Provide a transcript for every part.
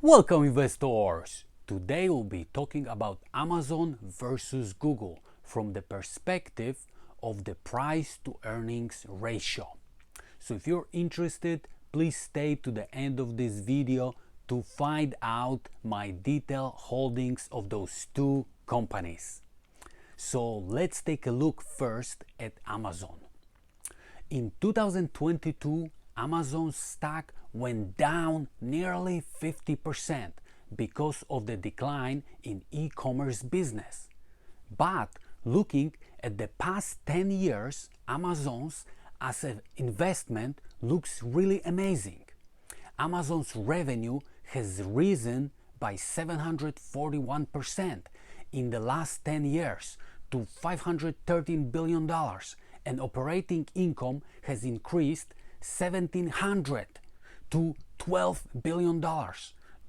Welcome investors! Today we'll be talking about Amazon versus Google from the perspective of the price to earnings ratio. So if you're interested, please stay to the end of this video to find out my detailed holdings of those two companies. So let's take a look first at Amazon. In 2022, Amazon's stock went down nearly 50% because of the decline in e-commerce business. But looking at the past 10 years, Amazon's as an investment looks really amazing. Amazon's revenue has risen by 741% in the last 10 years to $513 billion, and operating income has increased 1,700 to $12 billion.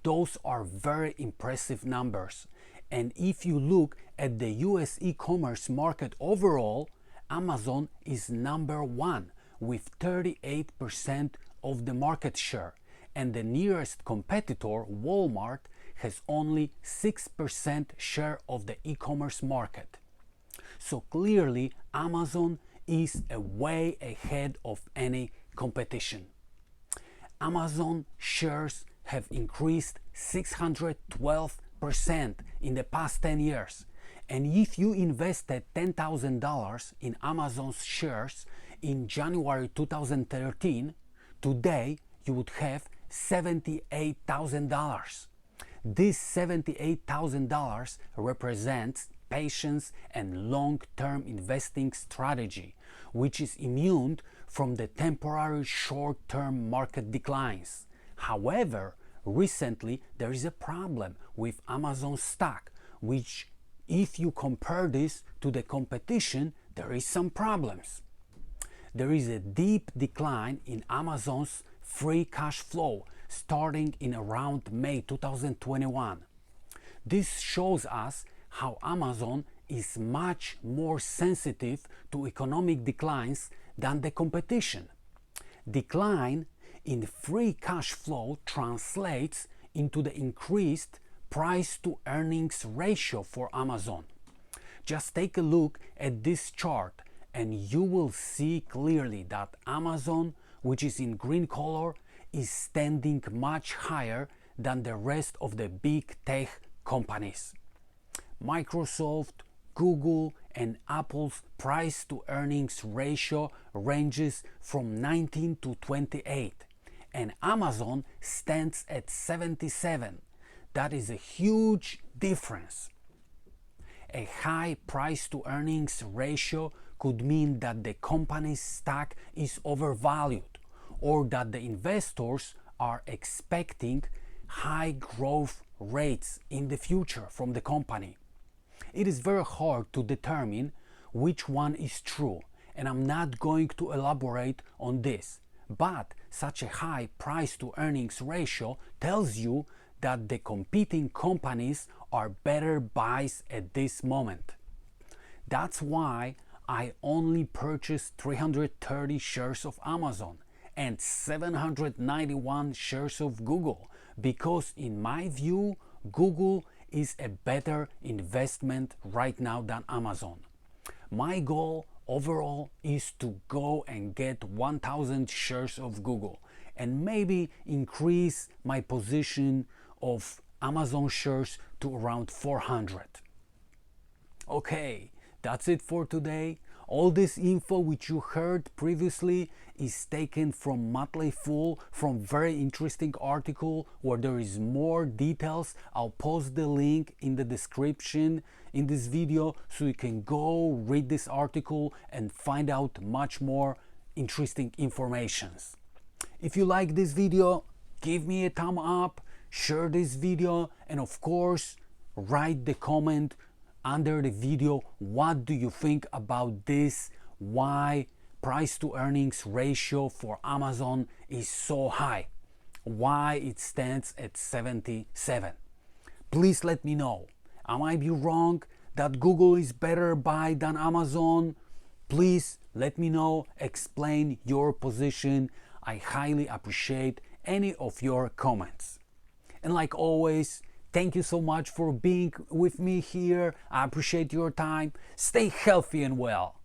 Those are very impressive numbers. And if you look at the US e-commerce market overall, Amazon is number one with 38% of the market share, and the nearest competitor, Walmart, has only 6% share of the e-commerce market. So clearly, Amazon is a way ahead of any competition. Amazon shares have increased 612% in the past 10 years. And if you invested $10,000 in Amazon's shares in January 2013, today you would have $78,000. This $78,000 represents patience and long-term investing strategy, which is immune from the temporary short-term market declines. However, recently there is a problem with Amazon's stock, which if you compare this to the competition, there is some problems. There is a deep decline in Amazon's free cash flow starting in around May 2021. This shows us how Amazon is much more sensitive to economic declines than the competition. Decline in free cash flow translates into the increased price to earnings ratio for Amazon. Just take a look at this chart and you will see clearly that Amazon, which is in green color, is standing much higher than the rest of the big tech companies. Microsoft, Google, and Apple's price to earnings ratio ranges from 19 to 28, and Amazon stands at 77. That is a huge difference. A high price to earnings ratio could mean that the company's stock is overvalued, or that the investors are expecting high growth rates in the future from the company. It is very hard to determine which one is true, and I'm not going to elaborate on this. But such a high price to earnings ratio tells you that the competing companies are better buys at this moment. That's why I only purchased 330 shares of Amazon and 791 shares of Google, because in my view, Google is a better investment right now than Amazon. My goal overall is to go and get 1,000 shares of Google and maybe increase my position of Amazon shares to around 400. Okay, that's it for today. All this info which you heard previously is taken from Motley Fool, from very interesting article where there is more details. I'll post the link in the description in this video so you can go read this article and find out much more interesting informations. If you like this video, give me a thumb up, share this video, and of course write the comment under the video, what do you think about this, why price to earnings ratio for Amazon is so high, why it stands at 77. Please let me know. I might be wrong that Google is better buy than Amazon. Please let me know, explain your position. I highly appreciate any of your comments. And like always, thank you so much for being with me here. I appreciate your time. Stay healthy and well.